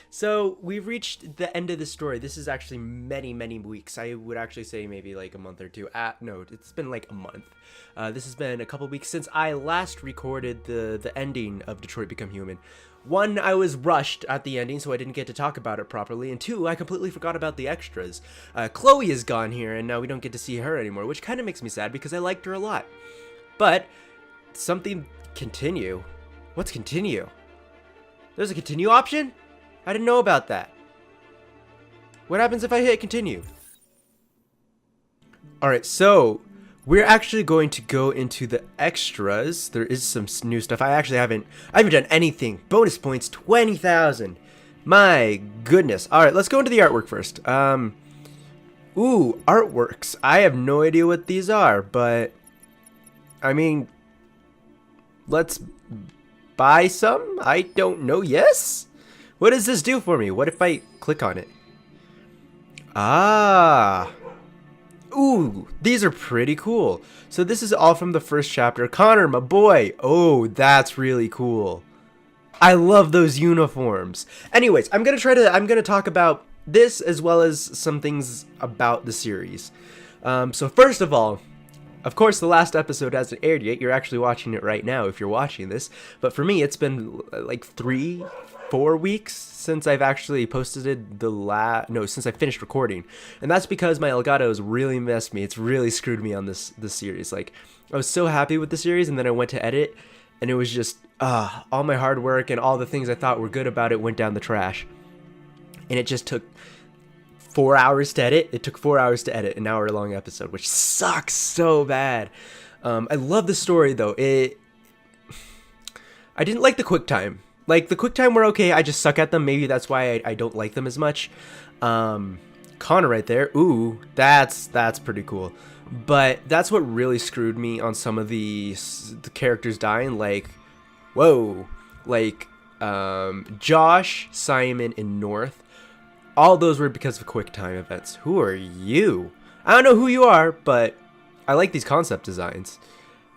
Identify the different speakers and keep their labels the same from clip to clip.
Speaker 1: So we've reached the end of the story. This is actually many, many weeks. I would actually say maybe like a month or two. No, it's been like a month. This has been a couple weeks since I last recorded the ending of Detroit Become Human. One, I was rushed at the ending, so I didn't get to talk about it properly. And two, I completely forgot about the extras. Chloe is gone here, and now we don't get to see her anymore, which kind of makes me sad because I liked her a lot. But something continue. What's continue? There's a continue option? I didn't know about that. What happens if I hit continue? Alright, so we're actually going to go into the extras. There is some new stuff. I haven't done anything. Bonus points, 20,000. My goodness. Alright, let's go into the artwork first. Ooh, artworks. I have no idea what these are, but I mean, let's buy some? I don't know. Yes? What does this do for me? What if I click on it? Ah. Ooh, these are pretty cool. So this is all from the first chapter. Connor, my boy. Oh, that's really cool. I love those uniforms. Anyways, I'm going to talk about this as well as some things about the series. So first of course, the last episode hasn't aired yet. You're actually watching it right now if you're watching this. But for me, it's been like 4 weeks since I've actually posted it since I finished recording. And that's because my Elgato's really messed me. It's really screwed me on this series. Like, I was so happy with the series, and then I went to edit, and it was just, all my hard work and all the things I thought were good about it went down the trash. And it just took 4 hours to edit. It took 4 hours to edit an hour-long episode, which sucks so bad. I love the story, though. I didn't like the quick time. Like, the quick time were okay, I just suck at them. Maybe that's why I don't like them as much. Connor right there. Ooh, that's pretty cool. But that's what really screwed me on some of the characters dying. Like, whoa. Like, Josh, Simon, and North. All those were because of quick time events. Who are you? I don't know who you are, but I like these concept designs.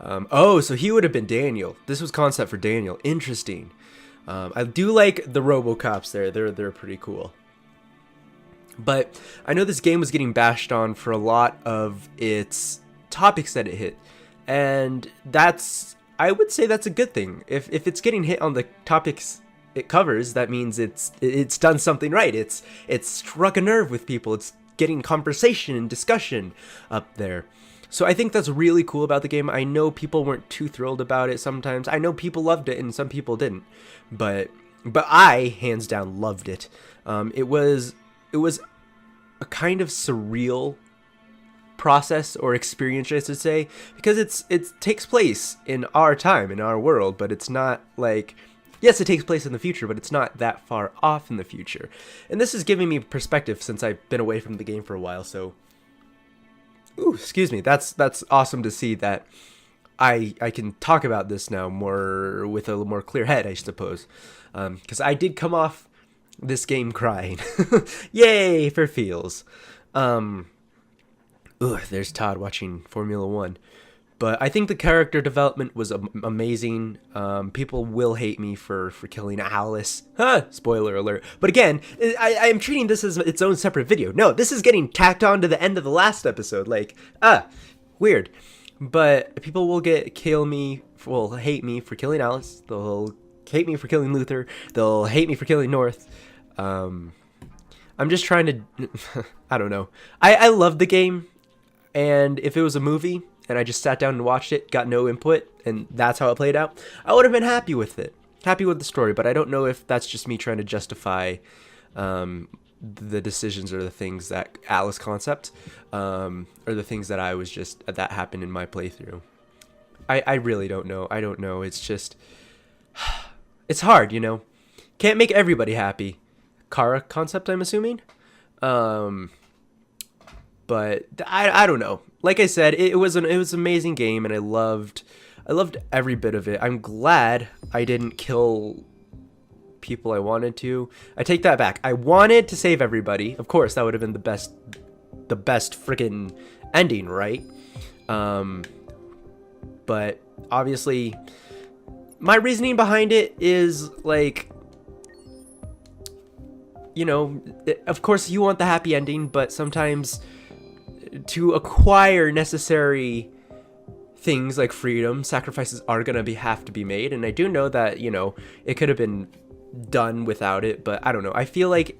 Speaker 1: So he would have been Daniel. This was concept for Daniel. Interesting. I do like the RoboCops there. They're pretty cool. But I know this game was getting bashed on for a lot of its topics that it hit. And I would say that's a good thing. If it's getting hit on the topics it covers, that means it's done something right. It's struck a nerve with people. It's getting conversation and discussion up there. So I think that's really cool about the game. I know people weren't too thrilled about it sometimes. I know people loved it and some people didn't. But I, hands down, loved it. It was a kind of surreal process or experience, I should say, because it takes place in our time, in our world, but it's not like, yes, it takes place in the future, but it's not that far off in the future. And this is giving me perspective since I've been away from the game for a while, so ooh, excuse me. That's awesome to see that I can talk about this now more with a more clear head, I suppose. Because I did come off this game crying. Yay for feels. There's Todd watching Formula One. But I think the character development was amazing. People will hate me for killing Alice. Spoiler alert. But again, I am treating this as its own separate video. No, this is getting tacked on to the end of the last episode. Like, weird. But people will hate me for killing Alice. They'll hate me for killing Luther. They'll hate me for killing North. I'm just trying to... I don't know. I love the game. And if it was a movie and I just sat down and watched it, got no input, and that's how it played out, I would have been happy with it. Happy with the story, but I don't know if that's just me trying to justify the decisions or the things that Alice concept, or the things that I was just, that happened in my playthrough. I really don't know. I don't know. It's just, it's hard, you know? Can't make everybody happy. Kara concept, I'm assuming? But I don't know. Like I said, it was an amazing game, and I loved every bit of it. I'm glad I didn't kill people I wanted to. I take that back. I wanted to save everybody. Of course, that would have been the best freaking ending, right? But obviously, my reasoning behind it is like, you know, of course you want the happy ending, but sometimes to acquire necessary things like freedom, sacrifices are gonna have to be made. And I do know that, you know, it could have been done without it, but I don't know. I feel like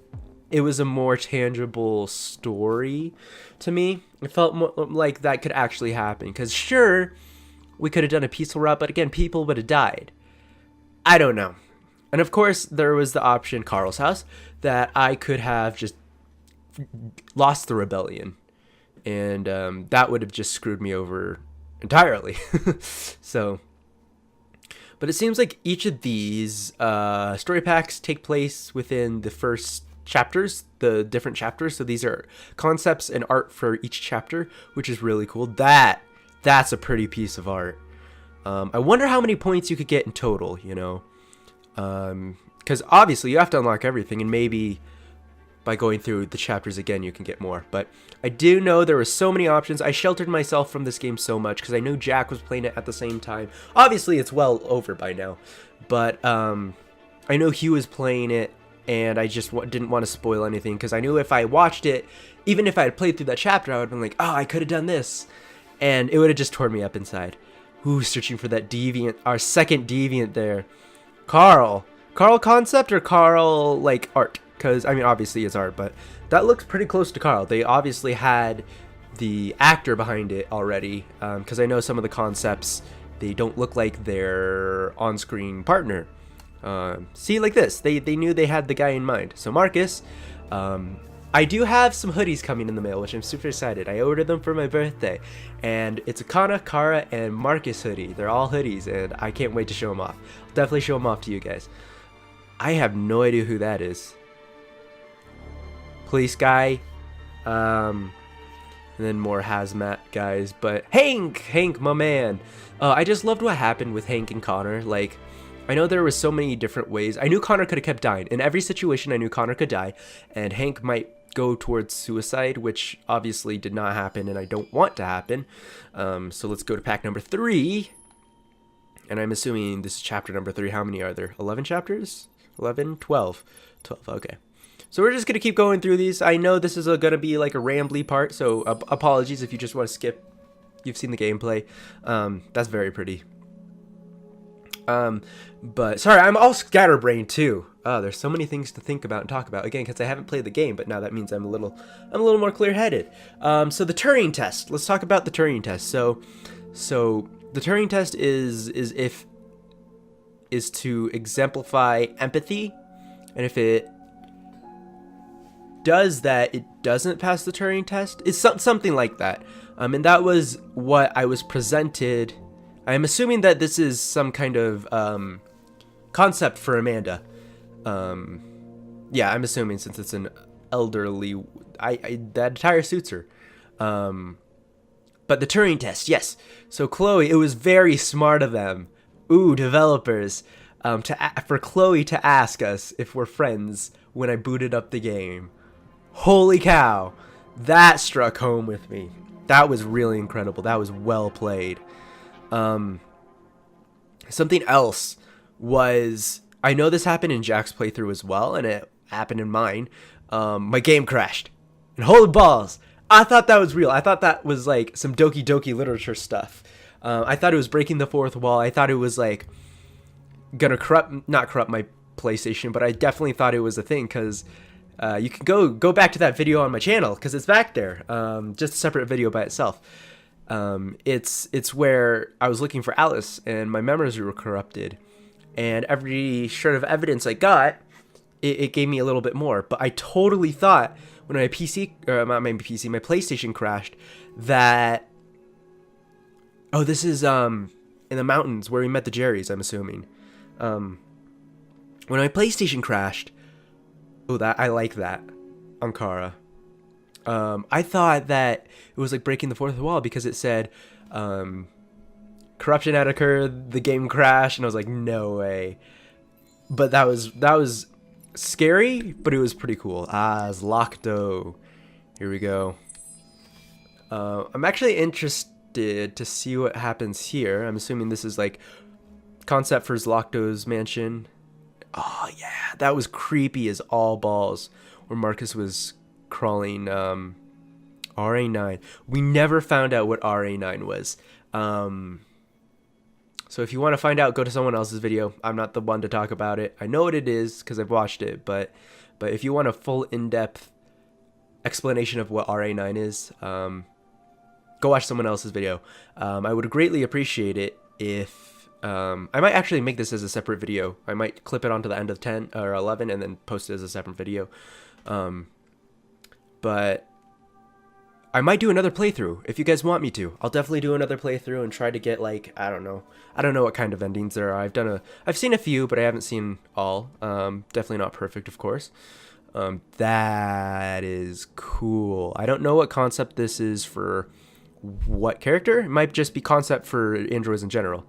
Speaker 1: it was a more tangible story to me. It felt more like that could actually happen. Because sure, we could have done a peaceful route, but again, people would have died. I don't know. And of course, there was the option, Carl's house, that I could have just lost the rebellion. And that would have just screwed me over entirely. So, but it seems like each of these story packs take place within the first chapters, the different chapters. So these are concepts and art for each chapter, which is really cool. That's a pretty piece of art. I wonder how many points you could get in total, you know, because obviously you have to unlock everything, and maybe by going through the chapters again you can get more. But I do know there were so many options. I sheltered myself from this game so much because I knew Jack was playing it at the same time. Obviously it's well over by now, but I know he was playing it, and I just didn't want to spoil anything, because I knew if I watched it, even if I had played through that chapter, I would have been like, oh, I could have done this, and it would have just torn me up inside. Ooh, searching for that deviant, our second deviant there. Carl concept or Carl like art? Because I mean, obviously it's art, but that looks pretty close to Carl. They obviously had the actor behind it already, because I know some of the concepts, they don't look like their on-screen partner. See, like this, they knew they had the guy in mind. So Marcus, I do have some hoodies coming in the mail, which I'm super excited. I ordered them for my birthday, and it's a Kana, Kara, and Marcus hoodie. They're all hoodies, and I can't wait to show them off. I'll definitely show them off to you guys. I have no idea who that is. Police guy, and then more hazmat guys. But Hank, my man. I just loved what happened with Hank and Connor. Like, I know there was so many different ways. I knew Connor could have kept dying. In every situation, I knew Connor could die, and Hank might go towards suicide, which obviously did not happen, and I don't want to happen. So let's go to pack number 3. And I'm assuming this is chapter number 3. How many are there? 11 chapters? 11? 12. 12, okay. So we're just going to keep going through these. I know this is going to be like a rambly part, so apologies if you just want to skip. You've seen the gameplay. That's very pretty. But sorry, I'm all scatterbrained too. There's so many things to think about and talk about, again, because I haven't played the game, but now that means I'm a little more clear-headed. So the Turing test. Let's talk about the Turing test. So the Turing test is to exemplify empathy, and if it does that, it doesn't pass the Turing test. It's something like that. And that was what I was presented. I'm assuming that this is some kind of concept for Amanda. Yeah, I'm assuming, since it's an elderly, that attire suits her. But the Turing test, yes. So Chloe, it was very smart of them, developers, for Chloe to ask us if we're friends when I booted up the game. Holy cow, that struck home with me. That was really incredible. That was well played. Something else was, I know this happened in Jack's playthrough as well, and it happened in mine. My game crashed. And holy balls, I thought that was real. I thought that was like some Doki Doki literature stuff. I thought it was breaking the fourth wall. I thought it was like gonna not corrupt my PlayStation, but I definitely thought it was a thing, because you can go back to that video on my channel, because it's back there. Just a separate video by itself. It's where I was looking for Alice, and my memories were corrupted, and every shred of evidence I got, it gave me a little bit more. But I totally thought when my my PlayStation crashed that, oh, this is in the mountains where we met the Jerrys, I'm assuming. When my PlayStation crashed, that I like that on Kara. I thought that it was like breaking the fourth wall, because it said corruption had occurred, the game crashed, and I was like, no way. But that was scary, but it was pretty cool. Zlocto. Here we go. I'm actually interested to see what happens here. I'm assuming this is like concept for Zlocto's mansion. Oh yeah, that was creepy as all balls. Where Marcus was crawling RA9. We never found out what RA9 was. So if you want to find out, go to someone else's video. I'm not the one to talk about it. I know what it is because I've watched it, but if you want a full in-depth explanation of what RA9 is, go watch someone else's video. I would greatly appreciate it if I might actually make this as a separate video. I might clip it onto the end of 10 or 11 and then post it as a separate video. But I might do another playthrough if you guys want me to. I'll definitely do another playthrough and try to get, like, I don't know what kind of endings there are. I've seen a few, but I haven't seen all. Definitely not perfect, of course. That is cool. I don't know what concept this is for what character. It might just be concept for androids in general.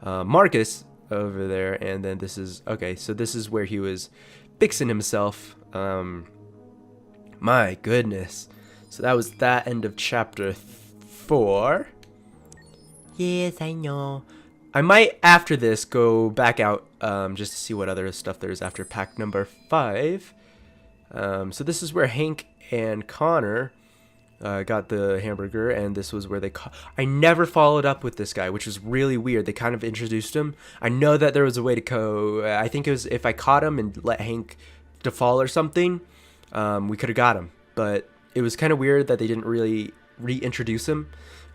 Speaker 1: Marcus over there, and then this is okay. So this is where he was fixing himself. My goodness. So that was that end of chapter 4. Yes, I know. I might, after this, go back out just to see what other stuff there is after pack number 5. So this is where Hank and Connor got the hamburger, and this was where I never followed up with this guy, which was really weird. They kind of introduced him. I know that there was a way to go. I think it was if I caught him and let Hank defall or something, we could have got him. But it was kind of weird that they didn't really reintroduce him.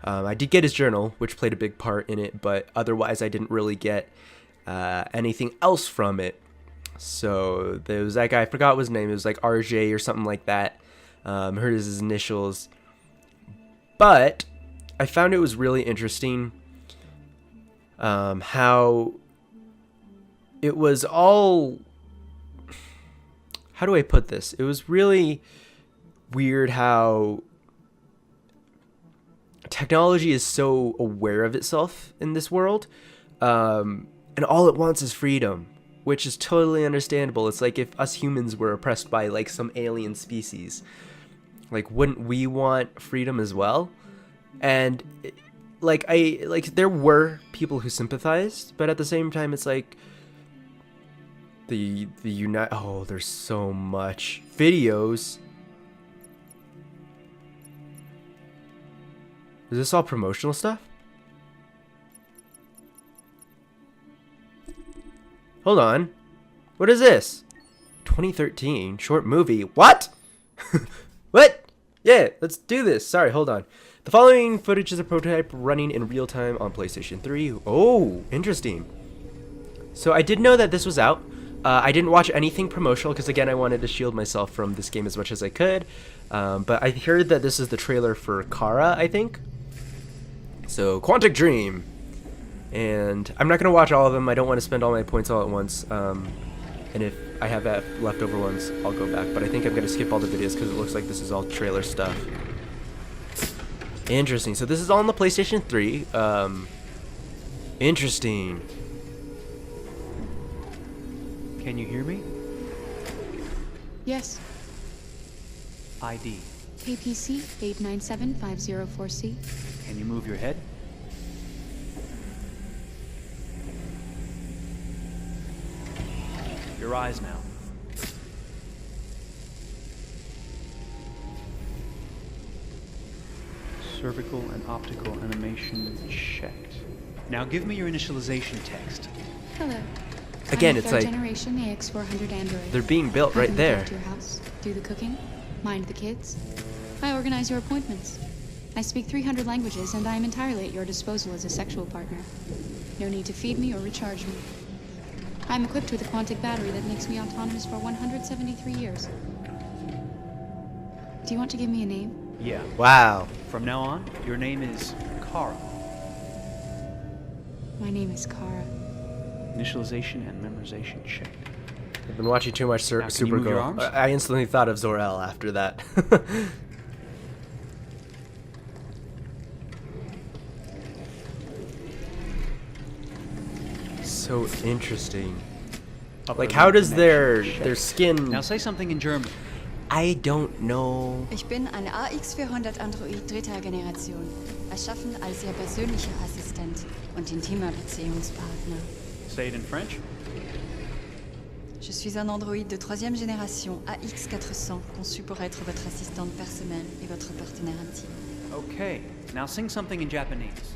Speaker 1: I did get his journal, which played a big part in it, but otherwise I didn't really get anything else from it. So there was that guy, I forgot what his name, it was like RJ or something like that. Heard his initials. But I found it was really interesting how it was all, how do I put this? It was really weird how technology is so aware of itself in this world, and all it wants is freedom, which is totally understandable. It's like if us humans were oppressed by like some alien species, like wouldn't we want freedom as well? And there were people who sympathized, but at the same time it's like oh, there's so much videos. Is this all promotional stuff? Hold on. What is this? 2013 short movie. What? What? Yeah, let's do this. Sorry, hold on. The following footage is a prototype running in real time on PlayStation 3. Oh, interesting. So I did know that this was out. I didn't watch anything promotional because, again, I wanted to shield myself from this game as much as I could. But I heard that this is the trailer for Kara, I think. So, Quantic Dream. And I'm not going to watch all of them. I don't want to spend all my points all at once. And if I have leftover ones, I'll go back. But I think I'm going to skip all the videos because it looks like this is all trailer stuff. Interesting. So this is all on the PlayStation 3. Interesting.
Speaker 2: Can you hear me?
Speaker 3: Yes.
Speaker 2: ID.
Speaker 3: KPC 897504C.
Speaker 2: Can you move your head? Your eyes now. Cervical and optical animation checked. Now give me your initialization text.
Speaker 3: Hello.
Speaker 1: Again,
Speaker 3: I'm a
Speaker 1: it's
Speaker 3: third
Speaker 1: like
Speaker 3: generation AX400 Android.
Speaker 1: they're being built
Speaker 3: I
Speaker 1: right
Speaker 3: can
Speaker 1: there.
Speaker 3: look after your house, do the cooking, mind the kids. I organize your appointments. I speak 300 languages, and I am entirely at your disposal as a sexual partner. No need to feed me or recharge me. I'm equipped with a quantic battery that makes me autonomous for 173 years. Do you want to give me a name?
Speaker 2: Yeah.
Speaker 1: Wow.
Speaker 2: From now on, your name is Kara.
Speaker 3: My name is Kara.
Speaker 2: Initialization and memorization checked.
Speaker 1: I've been watching too much
Speaker 2: Now, can you move your arms?
Speaker 1: Supergirl. I instantly thought of Zor-El after that. So interesting. Like, how does their skin?
Speaker 2: Now say something in German.
Speaker 1: I don't know.
Speaker 4: Ich bin ein AX400 Android dritter Generation, erschaffen als Ihr persönlicher Assistent und intimer Beziehungspartner.
Speaker 2: Say it in French.
Speaker 4: Je suis un androïde de 3e génération AX400, conçu pour être votre assistante personnelle et votre partenaire intime.
Speaker 2: Okay, now sing something in Japanese.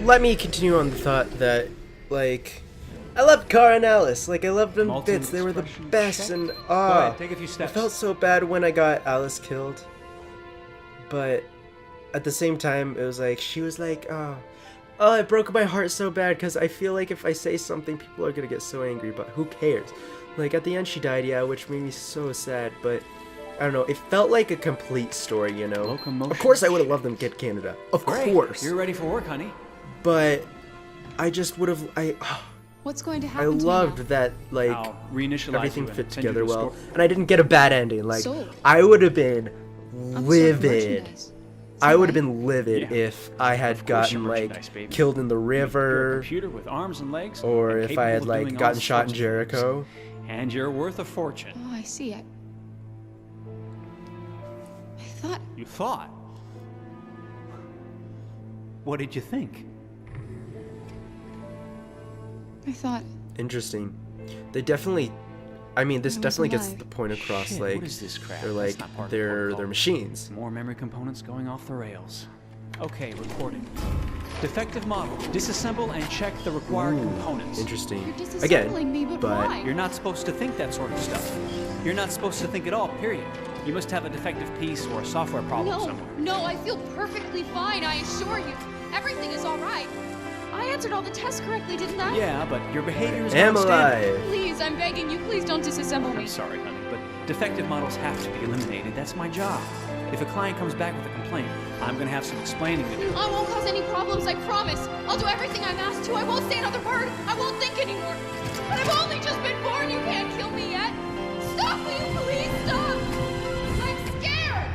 Speaker 1: 'Let me continue on the thought that, like, I loved Kara and Alice. Like, I loved them
Speaker 2: Multiple
Speaker 1: bits. They were the
Speaker 2: expression
Speaker 1: best,
Speaker 2: check.
Speaker 1: and
Speaker 2: Go ahead, take a few
Speaker 1: I
Speaker 2: steps.
Speaker 1: felt so bad when I got Alice killed. But at the same time, it was like, she was like, oh, it broke my heart so bad because I feel like if I say something, people are gonna get so angry, but who cares? Like, at the end, she died, yeah, which made me so sad, but I don't know, it felt like a complete story, you know?
Speaker 2: Locomotion
Speaker 1: Of course I would have loved them to get Canada. Of
Speaker 2: Great.
Speaker 1: course.
Speaker 2: You're ready for work, honey.
Speaker 1: But I just would have,
Speaker 3: What's going to
Speaker 1: I
Speaker 3: happen to
Speaker 1: loved
Speaker 3: me now?
Speaker 1: that, like,
Speaker 2: I'll reinitialize
Speaker 1: everything
Speaker 2: you and
Speaker 1: fit
Speaker 2: send you
Speaker 1: together
Speaker 2: to
Speaker 1: well,
Speaker 2: score.
Speaker 1: and I didn't get a bad ending. Like,
Speaker 3: Sold.
Speaker 1: I would have been
Speaker 3: Unsold
Speaker 1: livid.
Speaker 3: merchandise.
Speaker 1: I would have
Speaker 3: Right.
Speaker 1: been livid
Speaker 2: Yeah.
Speaker 1: if I had
Speaker 2: Of course your
Speaker 1: gotten, like,
Speaker 2: merchandise, baby.
Speaker 1: killed in the
Speaker 2: You're a
Speaker 1: river,
Speaker 2: computer with arms and legs,
Speaker 1: or
Speaker 2: and
Speaker 1: if
Speaker 2: capable
Speaker 1: I had,
Speaker 2: of
Speaker 1: like,
Speaker 2: doing all
Speaker 1: gotten shot in
Speaker 2: sorts of things.
Speaker 1: Jericho.
Speaker 2: And you're worth a fortune.
Speaker 3: Oh, I see. I thought
Speaker 2: You thought. What did you think?
Speaker 1: Interesting. They definitely, I mean, this
Speaker 3: I was
Speaker 1: definitely gets
Speaker 3: alive.
Speaker 1: the point across,
Speaker 2: Shit,
Speaker 1: like,
Speaker 2: what is this crap?
Speaker 1: they're
Speaker 2: That's
Speaker 1: like,
Speaker 2: not part of the
Speaker 1: they're
Speaker 2: protocol.
Speaker 1: machines.
Speaker 2: More memory components going off the rails. Okay, recording. Defective model. Disassemble and check the required components.
Speaker 1: Interesting.
Speaker 3: you're disassembling
Speaker 1: Again,
Speaker 3: me, but
Speaker 1: but
Speaker 3: why?
Speaker 2: You're not supposed to think that sort of stuff. You're not supposed to think at all, period. You must have a defective piece or a software problem
Speaker 3: No,
Speaker 2: somewhere.
Speaker 3: no, I feel perfectly fine, I assure you. Everything is all right. I answered all the tests correctly, didn't I?
Speaker 2: Yeah, but your behavior is
Speaker 1: am
Speaker 2: not standard.
Speaker 1: alive.
Speaker 3: Please, I'm begging you, please don't disassemble me.
Speaker 2: I'm sorry, honey, but defective models have to be eliminated. That's my job. If a client comes back with a complaint, I'm gonna have some explaining to do.
Speaker 3: I won't cause any problems, I promise. I'll do everything I'm asked to. I won't say another word. I won't think anymore. But I've only just been born. You can't kill me yet. Stop, will you please stop? I'm scared.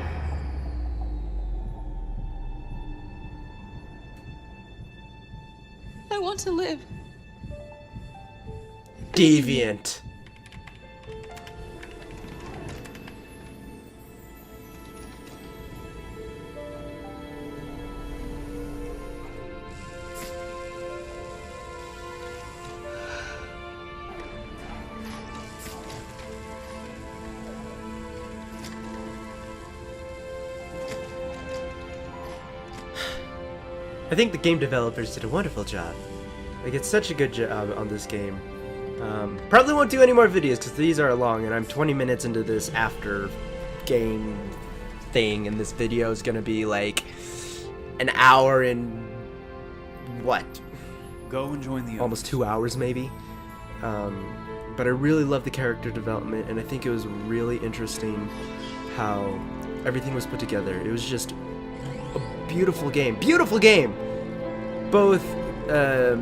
Speaker 3: I want to live.
Speaker 1: Deviant. I think the game developers did a wonderful job. Like, it's such a good job on this game. Probably won't do any more videos because these are long, and I'm 20 minutes into this after game thing, and this video is gonna be like an hour and what?
Speaker 2: Go and join the
Speaker 1: Almost 2 hours maybe. But I really love the character development, and I think it was really interesting how everything was put together. It was just a beautiful game. Beautiful game! Both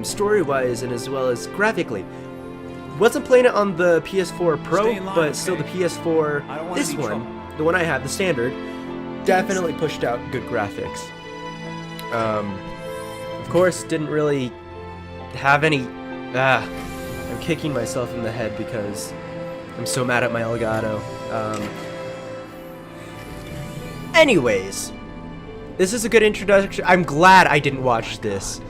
Speaker 1: story-wise and as well as graphically. Wasn't playing it on the PS4 Pro,
Speaker 2: Stay in line,
Speaker 1: but still
Speaker 2: okay?
Speaker 1: the PS4,
Speaker 2: I don't wanna
Speaker 1: this
Speaker 2: be
Speaker 1: one,
Speaker 2: trouble.
Speaker 1: the one I have, the standard, definitely pushed out good graphics. Of course, didn't really have any, I'm kicking myself in the head because I'm so mad at my Elgato. Anyways, this is a good introduction. I'm glad I didn't watch this.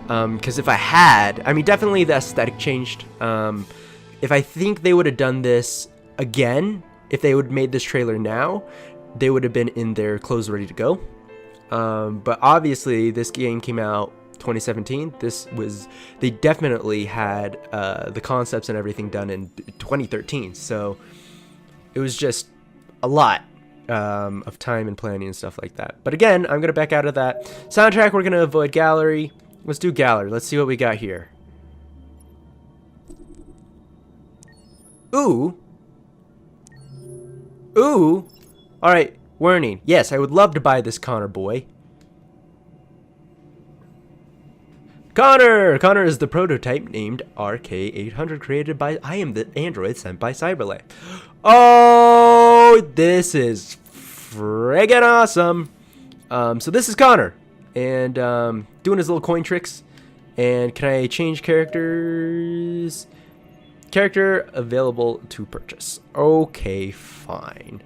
Speaker 1: Because if I had, I mean, definitely the aesthetic changed. If I think they would have done this again, if they would have made this trailer now, they would have been in their clothes ready to go. But obviously, this game came out 2017. They definitely had the concepts and everything done in 2013. So it was just a lot of time and planning and stuff like that. But again, I'm going to back out of that. Soundtrack, we're going to avoid gallery. Let's do gallery. Let's see what we got here. Ooh. Ooh. Alright, warning. Yes, I would love to buy this Connor boy. Connor! Connor is the prototype named RK800 created by I am the android sent by Cyberlife. Oh, this is friggin' awesome. So this is Connor. And doing his little coin tricks. And can I change characters? Character available to purchase. Okay, fine.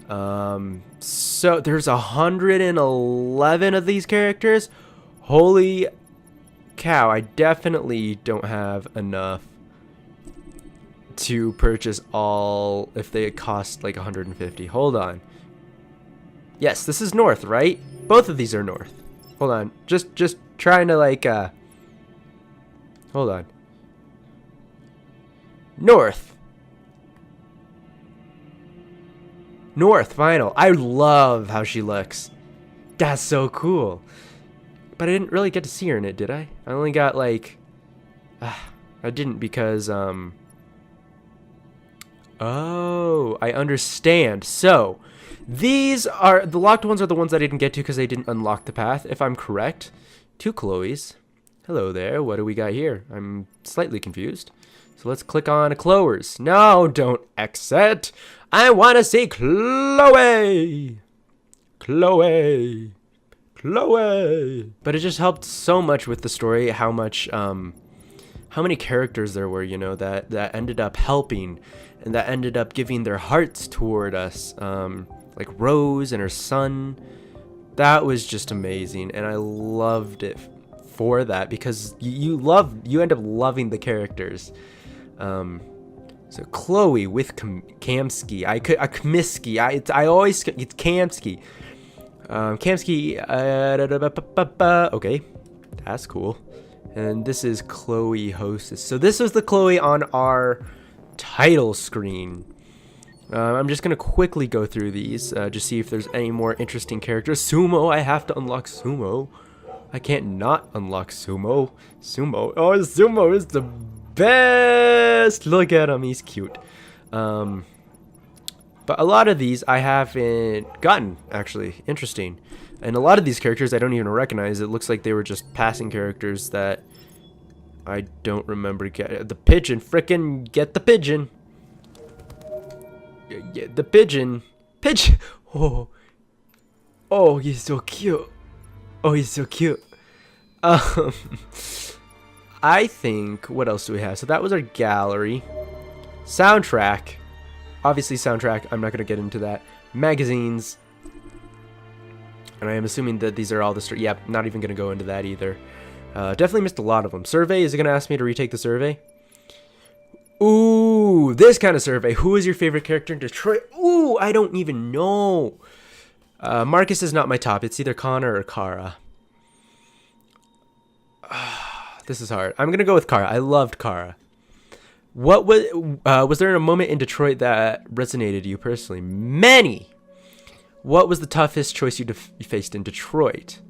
Speaker 1: So there's 111 of these characters. Holy cow, I definitely don't have enough to purchase all if they cost like 150. Hold on. Yes, this is north, right? Both of these are north. Hold on. Just trying to like hold on. North. North final. I love how she looks. That's so cool. But I didn't really get to see her in it, did I? I only got like I didn't because oh, I understand. So, these are the locked ones are the ones I didn't get to because they didn't unlock the path, if I'm correct. 2 Chloes. Hello there. What do we got here? I'm slightly confused. So let's click on Chloers. No, don't exit. I want to see Chloe. Chloe. Chloe. But it just helped so much with the story how much how many characters there were, you know, that ended up helping and that ended up giving their hearts toward us. Like Rose and her son. That was just amazing, and I loved it for that because you end up loving the characters. So Chloe with Kamsky. I always it's Kamsky. Kamsky. Okay, that's cool. And this is Chloe Hostess. So this was the Chloe on our title screen. I'm just gonna quickly go through these, just see if there's any more interesting characters. Sumo, I have to unlock Sumo. I can't not unlock Sumo. Sumo, oh, Sumo is the best. Look at him, he's cute. But a lot of these I haven't gotten, actually. Interesting. And a lot of these characters I don't even recognize. It looks like they were just passing characters that I don't remember. The pigeon, frickin' get the pigeon. Get the pigeon. Pigeon. Oh. Oh, he's so cute. Oh, he's so cute. I think, what else do we have? So that was our gallery. Soundtrack. Obviously soundtrack, I'm not going to get into that. Magazines. And I am assuming that these are all the... Yep, not even going to go into that either. Definitely missed a lot of them. Survey, is it going to ask me to retake the survey? Ooh, this kind of survey. Who is your favorite character in Detroit? Ooh, I don't even know. Marcus is not my top. It's either Connor or Kara. This is hard. I'm going to go with Kara. I loved Kara. What was there a moment in Detroit that resonated you personally? Many. What was the toughest choice you faced in Detroit?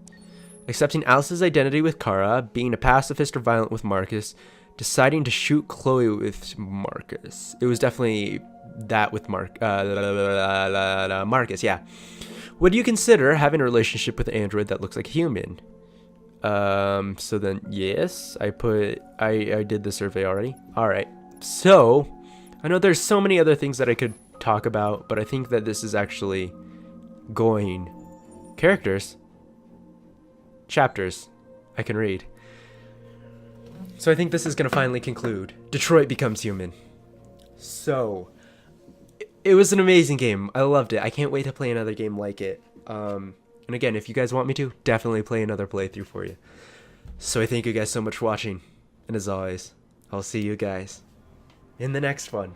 Speaker 1: Accepting Alice's identity with Kara, being a pacifist or violent with Marcus, deciding to shoot Chloe with Marcus. It was definitely that with Marcus, yeah. Would you consider having a relationship with an android that looks like a human? So then, yes, I did the survey already. All right. So, I know there's so many other things that I could talk about, but I think that this is actually going characters, chapters I can read. So I think this is going to finally conclude. Detroit becomes human. So, it was an amazing game. I loved it. I can't wait to play another game like it. And again, if you guys want me to, definitely play another playthrough for you. So I thank you guys so much for watching. And as always, I'll see you guys in the next one.